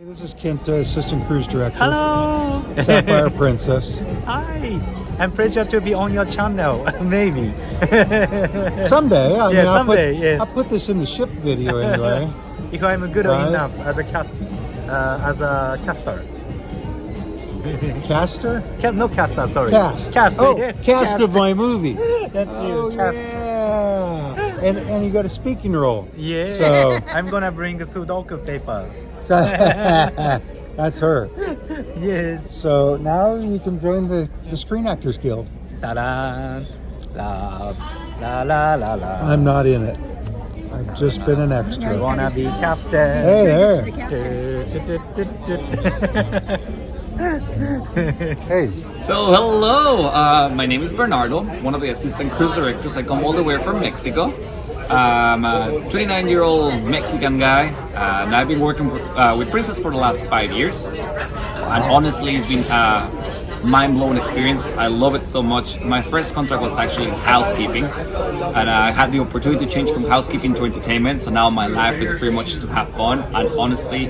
This is Kent, Assistant Cruise Director. Hello. Sapphire Princess. Hi. I'm pleasure to be on your channel. Maybe. Someday. Yes. I'll put this in the ship video anyway. If I'm good Right. enough as a caster. Caster? No caster, sorry. Cast. Cast. Oh, Yes, cast of my movie. That's Oh, you. Cast. yeah. And you got a speaking role. Yeah. So I'm gonna bring a Sudoku paper. that's her. Yes. So now you can join the Screen Actors Guild. Ta-da. La la la la la. I'm not in it. I've just been an extra. I wanna be captain. Hey there. Hey. So hello, my name is Bernardo, one of the assistant cruise directors. I come all the way from Mexico. I'm a 29-year-old Mexican guy, and I've been working with Princess for the last 5 years. And honestly, it's been a mind-blowing experience. I love it so much. My first contract was actually housekeeping, and I had the opportunity to change from housekeeping to entertainment. So now my life is pretty much to have fun, and honestly,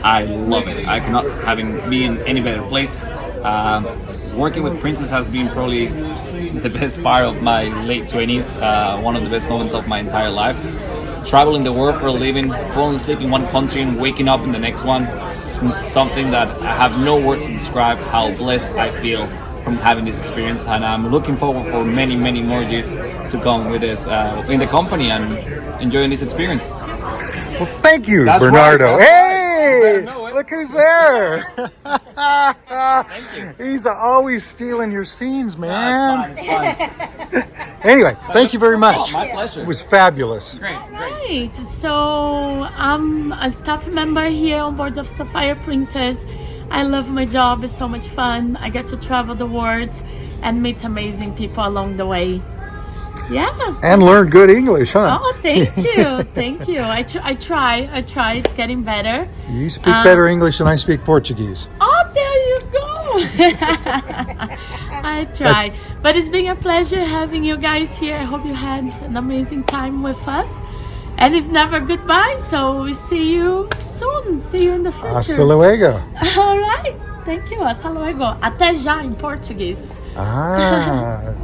I love it. I cannot be in any better place. Working with Princess has been probably the best part of my late 20s, one of the best moments of my entire life. Traveling the world for a living, falling asleep in one country and waking up in the next one, something that I have no words to describe how blessed I feel from having this experience, and I'm looking forward for many more years to come with this in the company and enjoying this experience. Well, thank you, That's Bernardo. right, that's Hey, right. look who's there. Thank you. He's always stealing your scenes, man. It's fun. Anyway, thank you very much. Oh, my pleasure. It was fabulous. Great. Right, so I'm a staff member here on board of Sapphire Princess. I love my job, it's so much fun. I get to travel the world and meet amazing people along the way. Yeah. And learn good English, huh? Oh, thank you, thank you. I try, it's getting better. You speak better English than I speak Portuguese. Oh, there you go. I try. But it's been a pleasure having you guys here. I hope you had an amazing time with us. And it's never goodbye, so we see you soon. See you in the future. Hasta luego. All right. Thank you. Hasta luego. Até já in Portuguese. Ah.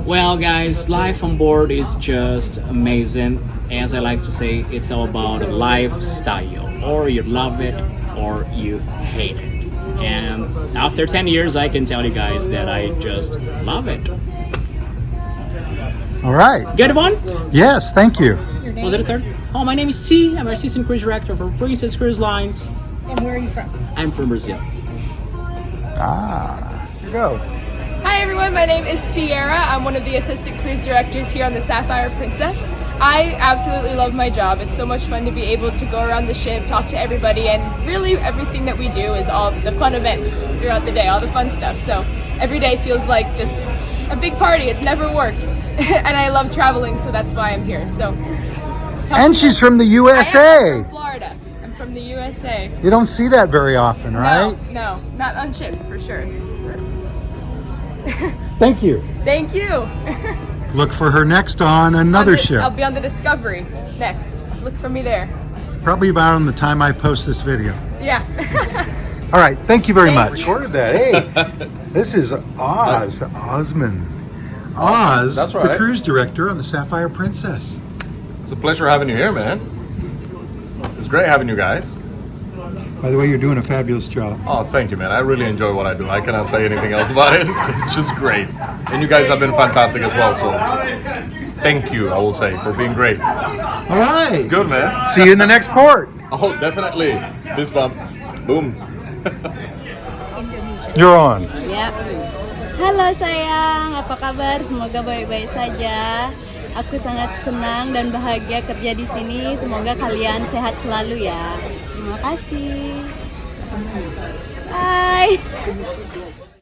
Well, guys, life on board is just amazing. As I like to say, it's all about a lifestyle. Or you love it or you hate it. And after 10 years, I can tell you guys that I just love it. All right. Good one? Yes, thank you. Was it a third? Oh, my name is T. I'm Assistant Cruise Director for Princess Cruise Lines. And where are you from? I'm from Brazil. Ah, here you go. Hi everyone, my name is Sierra. I'm one of the assistant cruise directors here on the Sapphire Princess. I absolutely love my job. It's so much fun to be able to go around the ship, talk to everybody, and really everything that we do is all the fun events throughout the day, all the fun stuff. So every day feels like just a big party. It's never work. And I love traveling, so that's why I'm here. So. And she's from the I'm USA. from Florida. I'm from the USA. You don't see that very often, right? No, not on ships for sure. Thank you. Thank you. Look for her next on another ship. I'll be on the Discovery next. Look for me there. Probably about on the time I post this video. Yeah. All right, thank you very Thank much. you. Recorded that. Hey, this is Osmond. Oz, That's the right. cruise director on the Sapphire Princess. It's a pleasure having you here, man. It's great having you guys. By the way, you're doing a fabulous job. Oh, thank you, man. I really enjoy what I do. I cannot say anything else about it. It's just great. And you guys have been fantastic as well, so thank you, I will say, for being great. All right. It's good, man. See you in the next port. Oh, definitely. Fist bump. Boom. You're on. Ya. Halo sayang, apa kabar? Semoga baik-baik saja. Aku sangat senang dan bahagia kerja di sini. Semoga kalian sehat selalu ya. Terima kasih. Bye.